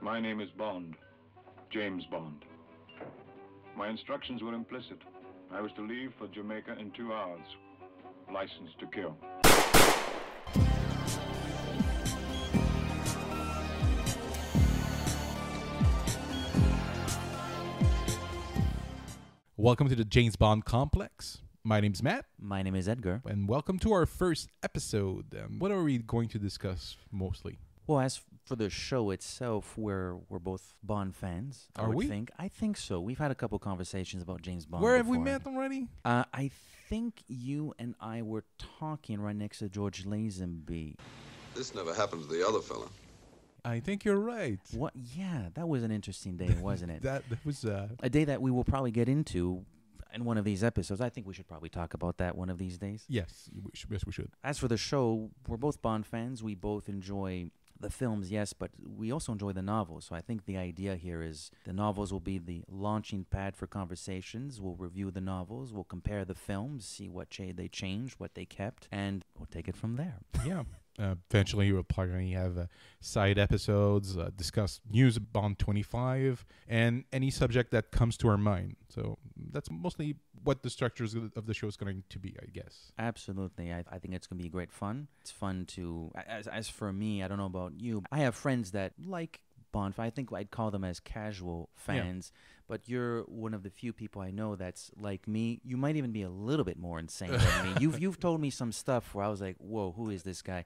My name is Bond, James Bond. My instructions were implicit. I was to leave for Jamaica in 2 hours. License to kill. Welcome to the James Bond Complex. My name's Matt, My name is Edgar. and welcome to our first episode. What are we going to discuss mostly? Well, as for the show itself, we're both Bond fans. I Are would we? think. I think so. We've had a couple conversations about James Bond. Where have we before. met already? I think you and I were talking right next to George Lazenby. This never happened to the other fella. I think you're right. What? Yeah, that was an interesting day, wasn't it? That was A day that we will probably get into in one of these episodes. I think we should probably talk about that one of these days. yes, yes, we should. As for the show, we're both Bond fans. We both enjoy the films, yes, but we also enjoy the novels. So I think the idea here is the novels will be the launching pad for conversations. We'll review the novels. We'll compare the films, see what they changed, what they kept, and we'll take it from there. Yeah. Eventually, we'll probably have side episodes, discuss news of Bond 25, and any subject that comes to our mind. So that's mostly what the structure of the show is going to be, I guess. Absolutely. I think it's going to be great fun. It's fun to, as for me, I don't know about you, I have friends that like Bond. I think I'd call them as casual fans, but you're one of the few people I know that's like me. You might even be a little bit more insane than me. You've told me some stuff where I was like, whoa, who is this guy?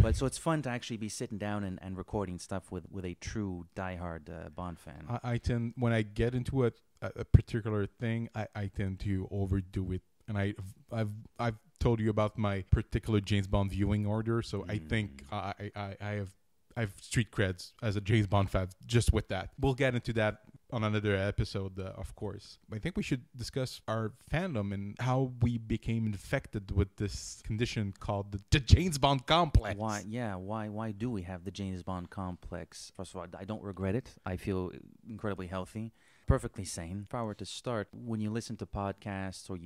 But so it's fun to actually be sitting down and recording stuff with a true diehard Bond fan. I tend, when I get into a particular thing, I tend to overdo it. And I've told you about my particular James Bond viewing order, so I think I have street creds as a James Bond fan just with that. We'll get into that on another episode, of course. I think we should discuss our fandom and how we became infected with this condition called the James Bond complex. Why do we have the James Bond complex? First of all, I don't regret it. I feel incredibly healthy, perfectly sane. If I were to start, when you listen to podcasts or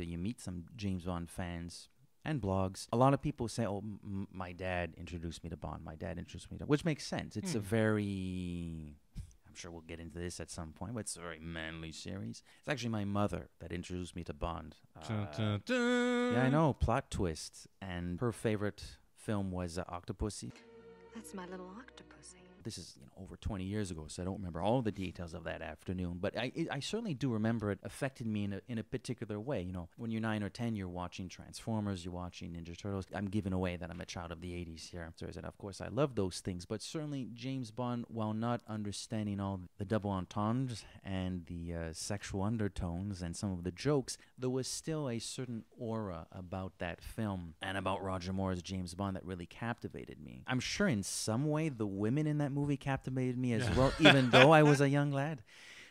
you meet some James Bond fans and blogs, a lot of people say, oh, my dad introduced me to Bond. My dad introduced me to, which makes sense. It's a very, I'm sure we'll get into this at some point, but it's a very manly series. It's actually my mother that introduced me to Bond. Dun, dun, dun. Yeah, I know, plot twist. And her favorite film was Octopussy. That's my little octopussy. This is over 20 years ago, so I don't remember all the details of that afternoon. But I certainly do remember it affected me in a particular way. When you're 9 or 10, you're watching Transformers, you're watching Ninja Turtles. I'm giving away that I'm a child of the 80s here. So of course, I love those things. But certainly, James Bond, while not understanding all the double entendres and the sexual undertones and some of the jokes, there was still a certain aura about that film and about Roger Moore's James Bond that really captivated me. I'm sure in some way the women in that movie captivated me as well, even though I was a young lad.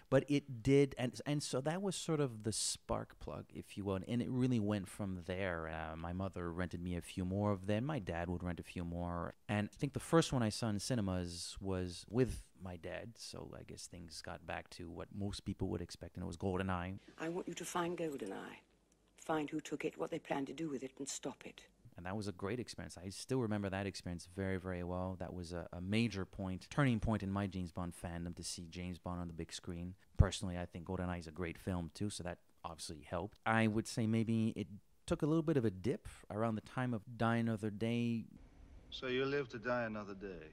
But it did, and so that was sort of the spark plug, if you will, and it really went from there. My mother rented me a few more of them. My dad would rent a few more. And I think the first one I saw in cinemas was with my dad, so I guess things got back to what most people would expect, and it was GoldenEye. I want you to find GoldenEye. Find who took it, what they plan to do with it, and stop it. And that was a great experience. I still remember that experience very, very well. That was a major turning point in my James Bond fandom to see James Bond on the big screen. Personally, I think GoldenEye is a great film too, so that obviously helped. I would say maybe it took a little bit of a dip around the time of Die Another Day. So you live to die another day.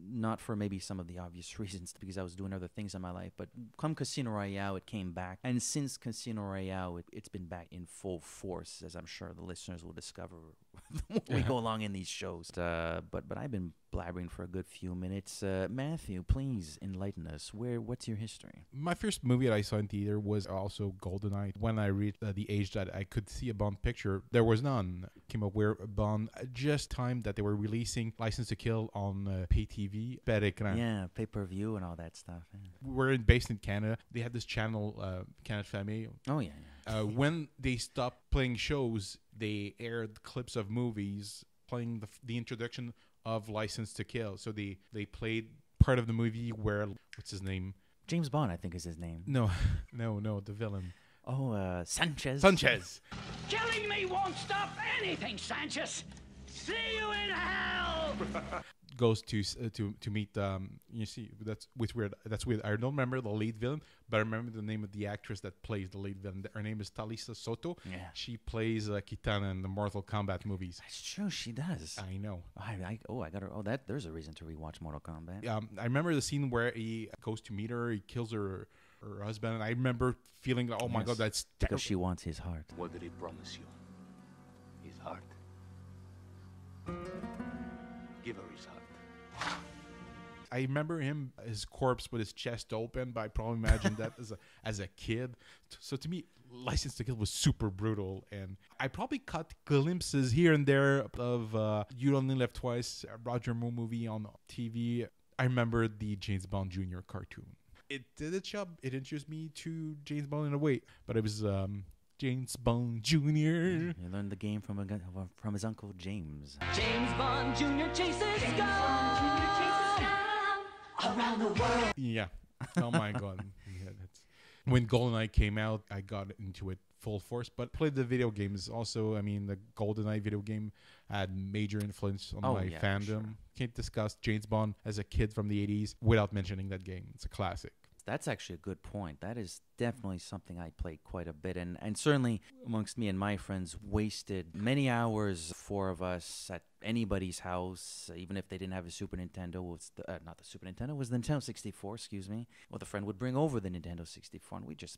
Not for maybe some of the obvious reasons, because I was doing other things in my life, but come Casino Royale, it came back. And since Casino Royale, it's been back in full force, as I'm sure the listeners will discover when we go along in these shows. But I've been blabbering for a good few minutes. Matthew, please enlighten us. What's your history? My first movie that I saw in theater was also GoldenEye. When I reached the age that I could see a Bond picture, there was none. Came up where Bond just timed that they were releasing License to Kill on pay TV, Père Écran. Yeah, pay-per-view and all that stuff. Yeah. We're based in Canada. They had this channel, Canada Famille. Oh, yeah. When they stopped playing shows, they aired clips of movies playing the introduction of License to Kill. So they played part of the movie where, what's his name? James Bond, I think is his name. No, the villain. Oh, Sanchez. Sanchez. Killing me won't stop anything, Sanchez. See you in hell! goes to meet you see that's weird. I don't remember the lead villain, but I remember the name of the actress that plays the lead villain. Her name is Talisa Soto. Yeah. She plays Kitana in the Mortal Kombat movies. That's true. She does. I know. I got her. Oh, there's a reason to rewatch Mortal Kombat. I remember the scene where he goes to meet her. He kills her husband, and I remember feeling like, oh my god, that's terrible. Because she wants his heart. What did he promise you? His heart. Give her his heart. I remember his corpse with his chest open, but I probably imagined that as a kid. So to me, License to Kill was super brutal, and I probably caught glimpses here and there of You Only Live Twice, a Roger Moore movie on TV. I remember the James Bond Jr. cartoon. It did its job. It introduced me to James Bond in a way, but it was James Bond Jr. You learned the game from his uncle James. James Bond Jr. chases around the world. Yeah. Oh my god. Yeah, that's when GoldenEye came out. I got into it full force, but played the video games also. I mean, the GoldenEye video game had major influence on my fandom. Sure. Can't discuss James Bond as a kid from the 80s without mentioning that game. It's a classic. That's actually a good point. That is definitely something I played quite a bit, and certainly amongst me and my friends, wasted many hours, 4 of us, at anybody's house, even if they didn't have a Super Nintendo. Not the Super Nintendo, it was the Nintendo 64, excuse me. Well, the friend would bring over the Nintendo 64, and we'd just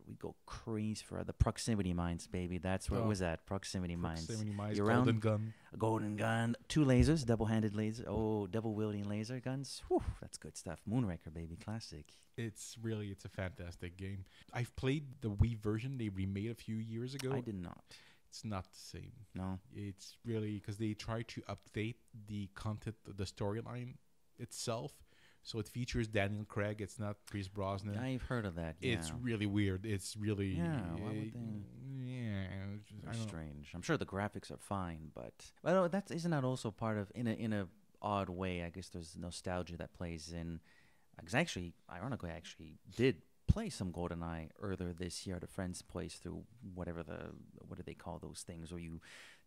we'd go crazy for the proximity mines, baby. That's what it was at, proximity mines. Proximity mines, Golden gun. A golden gun, 2 lasers, double-handed laser. Oh, double-wielding laser guns. Whew, that's good stuff. Moonraker, baby, classic. It's a fantastic game. I've played the Wii version they remade a few years ago. I did not. It's not the same. No. It's really because they try to update the content, the storyline itself. So it features Daniel Craig. It's not Pierce Brosnan. I've heard of that. Yeah. It's really weird. It's really why would they? Yeah, strange. I'm sure the graphics are fine, but isn't that also part of in a odd way? I guess there's nostalgia that plays in. Because ironically, I actually did play some GoldenEye earlier this year at a friend's place through what do they call those things, where you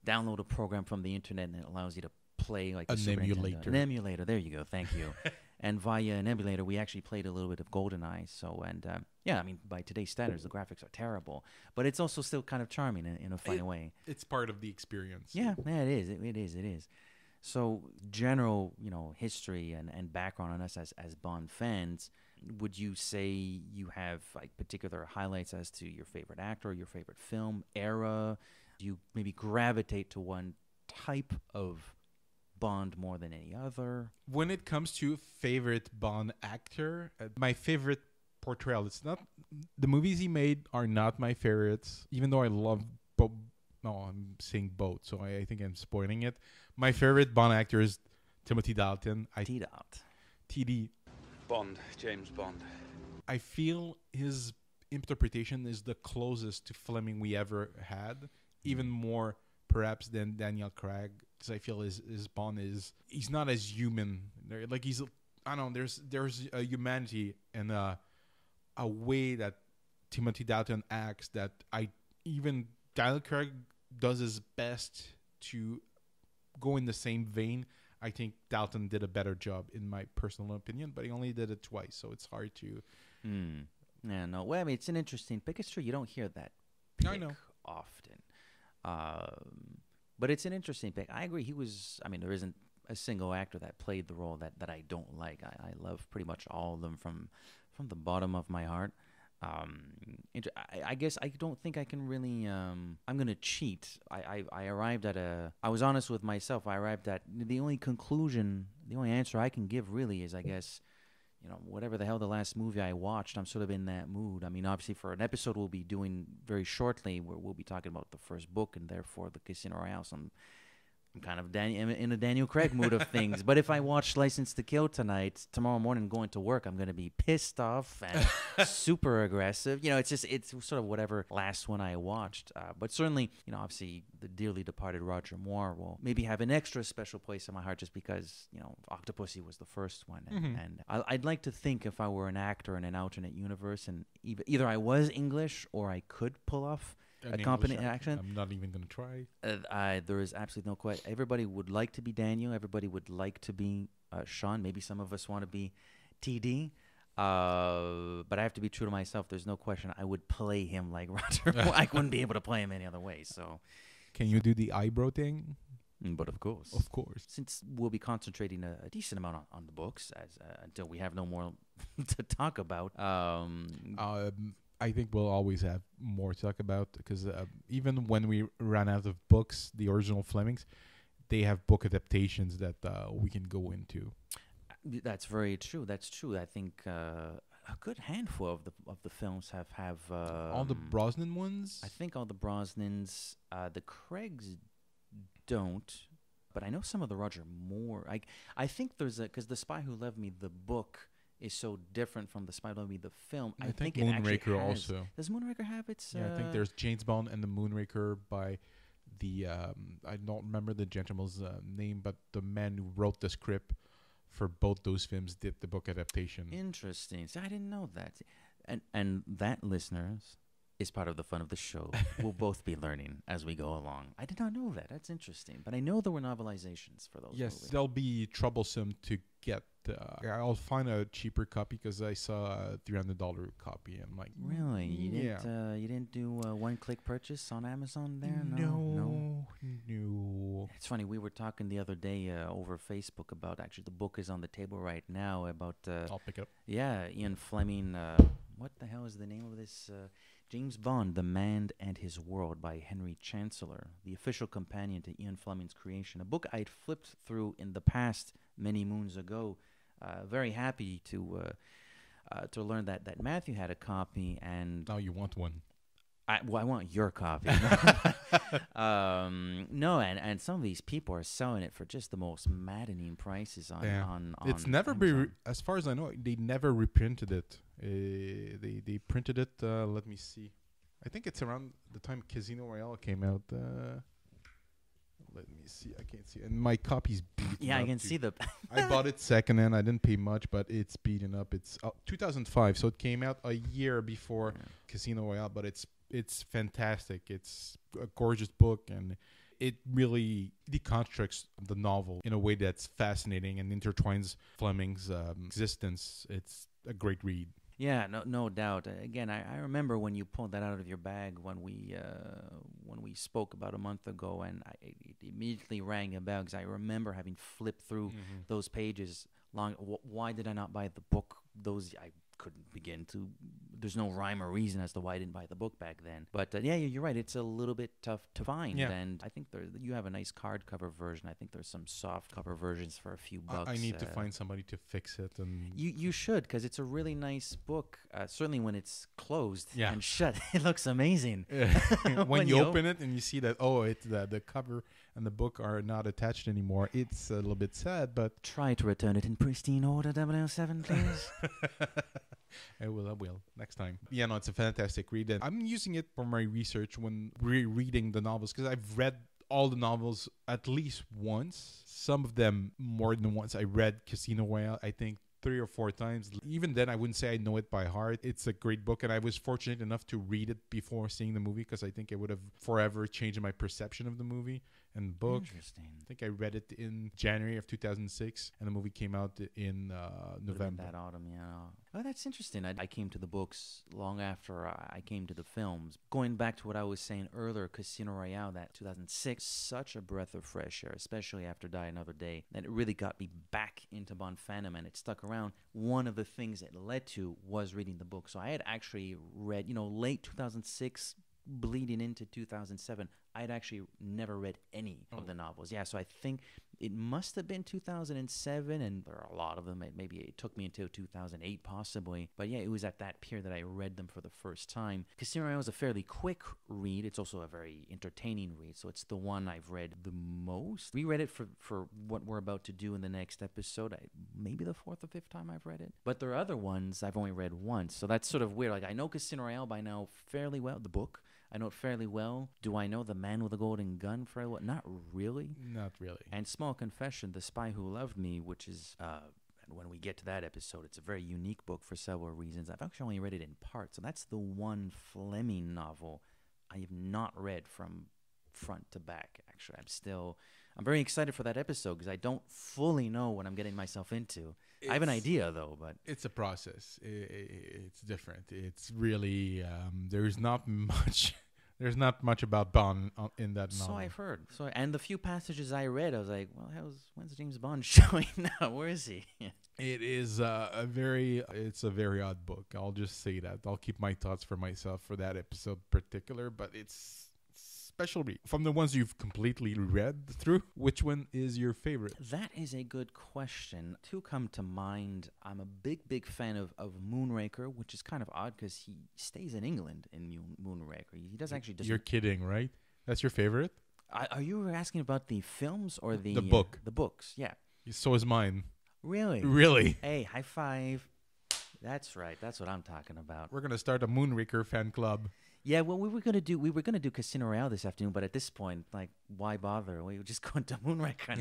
download a program from the internet and it allows you to play like an emulator. An emulator, there you go, thank you. And via an emulator, we actually played a little bit of GoldenEye. So, I mean, by today's standards, the graphics are terrible, but it's also still kind of charming in a funny way. It's part of the experience. Yeah, it is. It is. So, general, history and background on us as Bond fans, would you say you have like particular highlights as to your favorite actor, your favorite film, era? Do you maybe gravitate to one type of Bond more than any other? When it comes to favorite Bond actor, my favorite portrayal, it's not the movies he made are not my favorites, even though I love both. No, I'm saying both, so I think I'm spoiling it. My favorite Bond actor is Timothy Dalton. TD. Bond, James Bond. I feel his interpretation is the closest to Fleming we ever had, even more perhaps than Daniel Craig, because I feel his Bond he's not as human. Like I don't know, there's a humanity and a way that Timothy Dalton acts that even Daniel Craig does his best to go in the same vein. I think Dalton did a better job, in my personal opinion, but he only did it twice, so it's hard to. Yeah, no. Well, I mean, it's an interesting pick. It's true, you don't hear that pick I know. often. But it's an interesting pick. I agree. There isn't a single actor that played the role that I don't like. I love pretty much all of them from the bottom of my heart. I guess I don't think I can really. I'm gonna cheat. I arrived at I was honest with myself. I arrived at the only answer I can give really is, I guess, whatever the hell the last movie I watched, I'm sort of in that mood. I mean, obviously for an episode we'll be doing very shortly, where we'll be talking about the first book and therefore the Casino Royale. So I'm kind of in a Daniel Craig mood of things. But if I watch License to Kill tonight, tomorrow morning going to work, I'm going to be pissed off and super aggressive. It's sort of whatever last one I watched. But certainly, obviously the dearly departed Roger Moore will maybe have an extra special place in my heart just because, Octopussy was the first one. And I'd like to think if I were an actor in an alternate universe and either I was English or I could pull off An accompanying English accent. I'm not even gonna try. There is absolutely no question. Everybody would like to be Daniel. Everybody would like to be Sean. Maybe some of us want to be TD. But I have to be true to myself. There's no question. I would play him like Roger. I wouldn't be able to play him any other way. So, Can you do the eyebrow thing? but of course, since we'll be concentrating a decent amount on the books as until we have no more to talk about. I think we'll always have more to talk about because even when we ran out of books, the original Flemings, they have book adaptations that we can go into. That's very true. That's true. I think a good handful of the films have All the Brosnan ones. I think all the Brosnans, the Craigs don't, but I know some of the Roger Moore. I think there's because The Spy Who Loved Me, the book, is so different from The Spy Who Loved Me, the film. I think it actually Moonraker has. also. Does Moonraker have its? Yeah, I think there's James Bond and the Moonraker by the I don't remember the gentleman's name, but the man who wrote the script for both those films did the book adaptation. Interesting. See, I didn't know that. And that, listeners, is part of the fun of the show. We'll both be learning as we go along. I did not know that. That's interesting. But I know there were novelizations for those Yes, movies. they'll be troublesome to get. I'll find a cheaper copy because I saw a $300 copy. I'm like, Really? You yeah. didn't you didn't do a one-click purchase on Amazon there? No. It's funny. We were talking the other day over Facebook about actually the book is on the table right now about I'll pick it up. yeah, Ian Fleming. What the hell is the name of this? James Bond, The Man and His World by Henry Chancellor, the official companion to Ian Fleming's creation. A book I'd flipped through in the past many moons ago. Very happy to learn that Matthew had a copy, and Now you want one. I want your copy. No, and some of these people are selling it for just the most maddening prices on It's never Amazon. as far as I know, they never reprinted it. They printed it. Let me see. I think it's around the time Casino Royale came out. Let me see. I can't see. And my copy's beaten Yeah, I up can too. see the. I bought it secondhand. I didn't pay much, but it's beaten up. It's 2005, so it came out a year before Casino Royale. But it's fantastic. It's a gorgeous book, and it really deconstructs the novel in a way that's fascinating and intertwines Fleming's existence. It's a great read. Yeah, no doubt. Again, I remember when you pulled that out of your bag when we spoke about a month ago, and it immediately rang a bell because I remember having flipped through those pages. Why did I not buy the book? I couldn't begin to. There's no rhyme or reason as to why I didn't buy the book back then. But yeah, you're right. It's a little bit tough to find. Yeah. And I think you have a nice hardcover version. I think there's some soft cover versions for a few bucks. I need to find somebody to fix it. And You should, because it's a really nice book. Certainly when it's closed Yeah. and shut, it looks amazing. when you open it and you see that, it's the cover and the book are not attached anymore, it's a little bit sad, but Try to return it in pristine order, 007, please. I will next time. Yeah, no, it's a fantastic read, and I'm using it for my research when rereading the novels because I've read all the novels at least once. Some of them more than once. I read Casino Royale, I think 3 or 4 times. Even then, I wouldn't say I know it by heart. It's a great book, and I was fortunate enough to read it before seeing the movie because I think it would have forever changed my perception of the movie and the book. Interesting. I think I read it in January of 2006, and the movie came out in November. That autumn, yeah. Oh, that's interesting. I came to the books long after I came to the films. Going back to what I was saying earlier, Casino Royale, that 2006, such a breath of fresh air, especially after Die Another Day, that it really got me back into Bond fandom, and it stuck around. One of the things it led to was reading the book. So I had actually read, late 2006, bleeding into 2007, I had actually never read any of the novels. Yeah, so I think it must have been 2007, and there are a lot of them. Maybe it took me until 2008, possibly. But yeah, it was at that period that I read them for the first time. Casino Royale is a fairly quick read. It's also a very entertaining read, so it's the one I've read the most. Reread it for what we're about to do in the next episode. Maybe the 4th or 5th time I've read it. But there are other ones I've only read once, so that's sort of weird. Like, I know Casino Royale by now fairly well, the book. I know it fairly well. Do I know The Man with the Golden Gun fairly well? Not really. Not really. And small confession, The Spy Who Loved Me, which is, and when we get to that episode, it's a very unique book for several reasons. I've actually only read it in part, so that's the one Fleming novel I have not read from front to back. Actually, I'm very excited for that episode because I don't fully know what I'm getting myself into. I have an idea though, but it's a process. It's different. It's really there's not much. There's not much about Bond in that novel. So I've heard. And the few passages I read, I was like, well, when's James Bond showing now? Where is he? It is it's a very odd book. I'll just say that. I'll keep my thoughts for myself for that episode particular, but it's special read. From the ones you've completely read through, which one is your favorite? That is a good question. Two come to mind. I'm a big fan of Moonraker, which is kind of odd because he stays in England in Moonraker. He does actually... You're kidding, right? That's your favorite? Are you asking about the films or the book? The books, yeah. So is mine. Really? Really? Hey, high five. That's right. That's what I'm talking about. We're going to start a Moonraker fan club. Yeah, well, we were gonna do Casino Royale this afternoon, but at this point, like, why bother? We were just going to Moonraker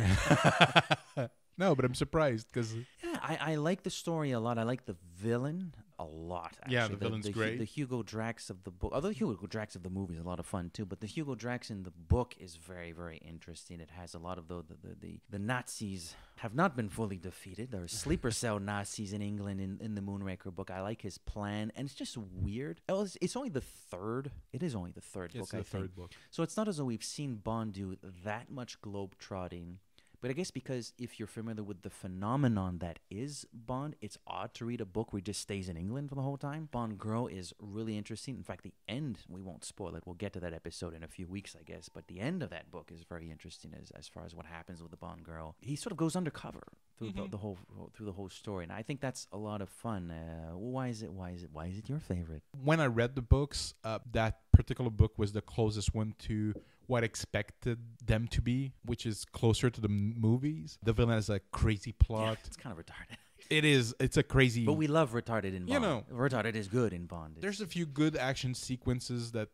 now. No, but I'm surprised because I like the story a lot. I like the villain a lot. Actually. Yeah, the villain's great. The Hugo Drax of the book, although Hugo Drax of the movie is a lot of fun too, but the Hugo Drax in the book is very interesting. It has a lot of the Nazis have not been fully defeated. There are sleeper cell Nazis in England in the Moonraker book. I like his plan, and it's just weird. It's only the third. It is only the third book. It's the third book. So it's not as though we've seen Bond do that much globe-trotting. But I guess because if you're familiar with the phenomenon that is Bond, it's odd to read a book where he just stays in England for the whole time. Bond Girl is really interesting. In fact, the end, we won't spoil it. We'll get to that episode in a few weeks, I guess. But the end of that book is very interesting as far as what happens with the Bond Girl. He sort of goes undercover through the whole story, and I think that's a lot of fun. Why is it your favorite? When I read the books, that particular book was the closest one to what I expected them to be, which is closer to the movies. The villain has a crazy plot. Yeah, it's kind of retarded. It is. It's a crazy... But we love retarded in Bond. You know. Retarded is good in Bond. There's a few good action sequences that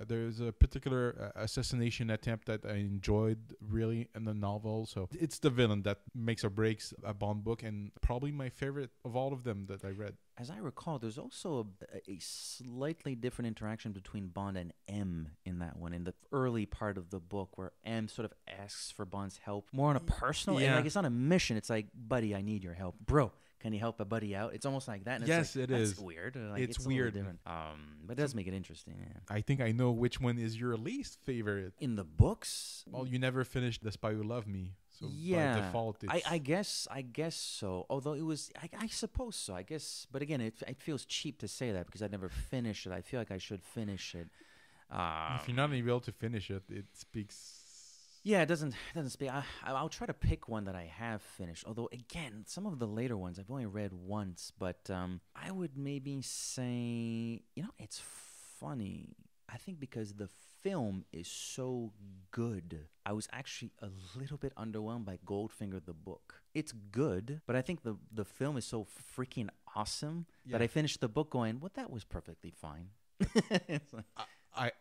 there's a particular assassination attempt that I enjoyed really in the novel. So it's the villain that makes or breaks a Bond book, and probably my favorite of all of them that I read. As I recall, there's also a slightly different interaction between Bond and M in that one, in the early part of the book, where M sort of asks for Bond's help more on a personal, Yeah. like it's not a mission. It's like, buddy, I need your help. Bro, can you help a buddy out? It's almost like that. And Yes, it's like, it that's is. Weird. Like, It's a little weird. different. But it does make it interesting, yeah. I think I know which one is your least favorite. In the books, Well, you never finished The Spy Who Loved Me. So yeah, by default, it's... I guess so. Although it was, I suppose so. I guess, but again, it feels cheap to say that because I never finished it. I feel like I should finish it. if you're not able to finish it, it speaks... Yeah, it doesn't speak. I'll try to pick one that I have finished. Although again, some of the later ones I've only read once. But I would maybe say, it's funny. I think because the film is so good, I was actually a little bit underwhelmed by Goldfinger the book. It's good, but I think the film is so freaking awesome that I finished the book going, well, that was perfectly fine. It's like,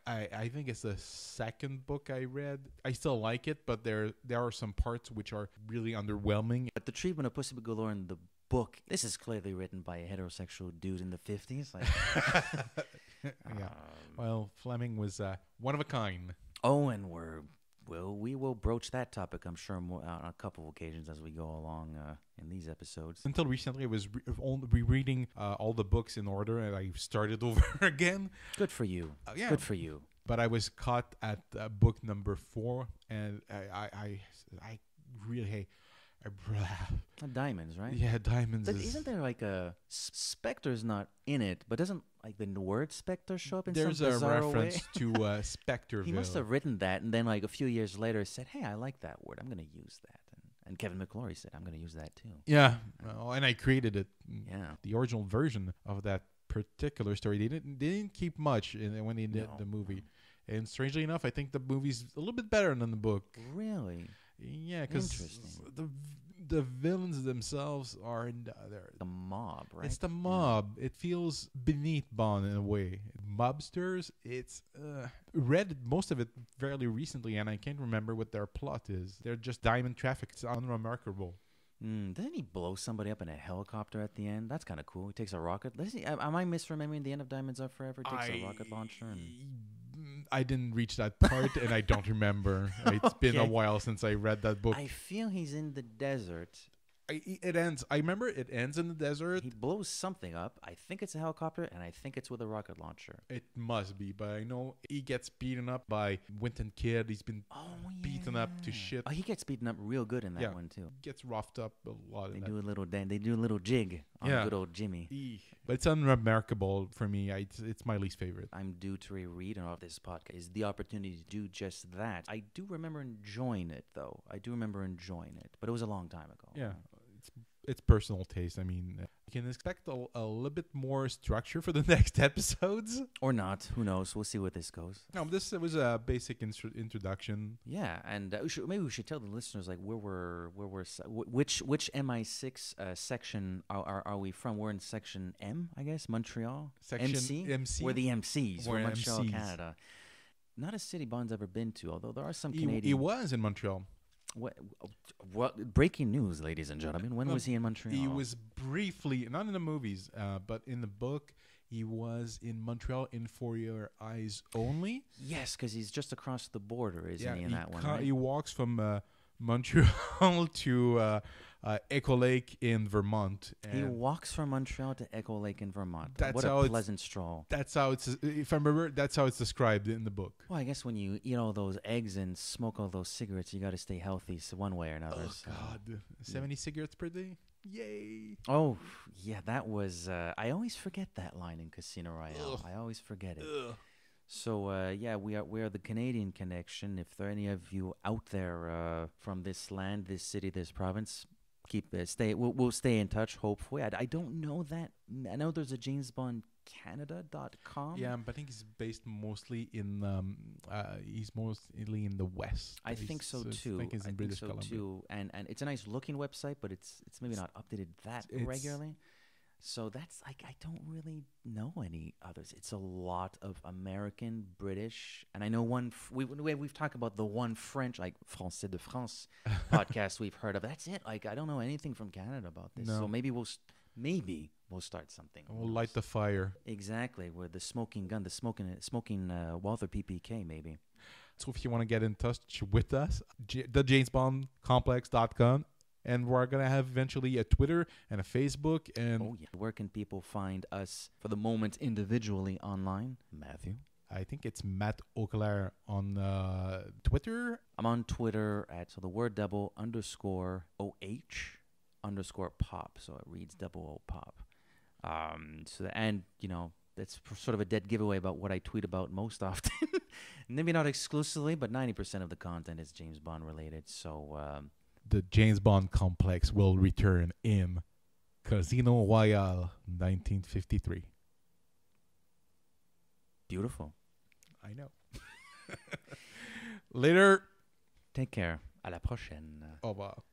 I think it's the second book I read. I still like it, but there are some parts which are really underwhelming. but the treatment of Pussy Galore in the book, this is clearly written by a heterosexual dude in the 50s. Like, Yeah. Well, Fleming was one of a kind. oh, and we will broach that topic, I'm sure, more on a couple of occasions as we go along in these episodes. Until recently, I was rereading all the books in order, and I started over again. Good for you. Yeah. Good for you. But I was caught at book number 4, and I really hate... Diamonds, right? Yeah, Diamonds is... Isn't there like a... Spectre's not in it, but doesn't like the word Spectre show up in There's some a bizarre reference way? to Spectreville. He must have written that, and then like a few years later said, hey, I like that word. I'm going to use that. And Kevin McClory said, I'm going to use that too. Yeah, well, and I created it. Yeah. The original version of that particular story, they didn't keep much when they did the movie. And strangely enough, I think the movie's a little bit better than the book. Really? Yeah, because Interesting. the villains themselves are The mob, right? It's the mob. It feels beneath Bond in a way. Mobsters, it's read most of it fairly recently, and I can't remember what their plot is. They're just diamond traffic. It's unremarkable. Doesn't he blow somebody up in a helicopter at the end? That's kind of cool. He takes a rocket. Am I misremembering the end of Diamonds Are Forever? He takes a rocket launcher. I didn't reach that part, and I don't remember. It's been a Okay. while since I read that book. I feel he's in the desert. It ends. I remember it ends in the desert. He blows something up. I think it's a helicopter, and I think it's with a rocket launcher. It must be, but I know he gets beaten up by Winton Kid. He's been beaten up to shit. Oh, he gets beaten up real good in that one too. Gets roughed up a lot. They in do a little They do a little jig on good old Jimmy. But it's unremarkable for me. It's my least favorite. I'm due to reread of this podcast. Is the opportunity to do just that. I do remember enjoying it, though. I do remember enjoying it, but it was a long time ago. Yeah. It's personal taste. I mean, you can expect a little bit more structure for the next episodes. Or not. Who knows? We'll see where this goes. No, this was a basic introduction. Yeah, and maybe we should tell the listeners like which MI6 section are we from? We're in section M, I guess, Montreal. Section MC. We're the MCs. We're Montreal, MCs. Canada. Not a city Bond's ever been to, although there are some He Canadian. was in Montreal. What breaking news, ladies and gentlemen? When was he in Montreal? He was briefly, not in the movies, but in the book, he was in Montreal in For Your Eyes Only. Yes, because he's just across the border, isn't he, in that one? Right? He walks from Montreal to Echo Lake in Vermont. He walks from Montreal to Echo Lake in Vermont. That's what how a pleasant stroll. That's how it's, if I remember, that's how it's described in the book. Well, I guess when you eat all those eggs and smoke all those cigarettes, you got to stay healthy one way or another. Oh, God. 70 cigarettes per day? Yay. Oh, yeah, that was... I always forget that line in Casino Royale. I always forget it. So, yeah, we are the Canadian connection. If there are any of you out there from this land, this city, this province... We'll stay in touch, hopefully. I don't know that. I know there's a JamesBondCanada.com. Yeah, but I think he's based mostly in he's mostly in the West. I think so too. I think he's in British Columbia. Too. And it's a nice looking website, but it's maybe not updated that regularly. So that's like, I don't really know any others. It's a lot of American, British, and I know we've talked about the one French, like Français de France podcast we've heard of. That's it. Like, I don't know anything from Canada about this. No. So maybe we'll start something. We'll light the fire. Exactly. With the smoking gun, the smoking Walther PPK, maybe. So if you want to get in touch with us, thejamesbondcomplex.com. And we're going to have eventually a Twitter and a Facebook. And Where can people find us for the moment individually online? Matthew? I think it's Matt Auclair on Twitter. I'm on Twitter at the word double _ OH _ pop. So it reads double O pop. That's sort of a dead giveaway about what I tweet about most often. Maybe not exclusively, but 90% of the content is James Bond related. So... the James Bond complex will return in Casino Royale 1953. Beautiful. I know. Later. Take care. À la prochaine. Au revoir.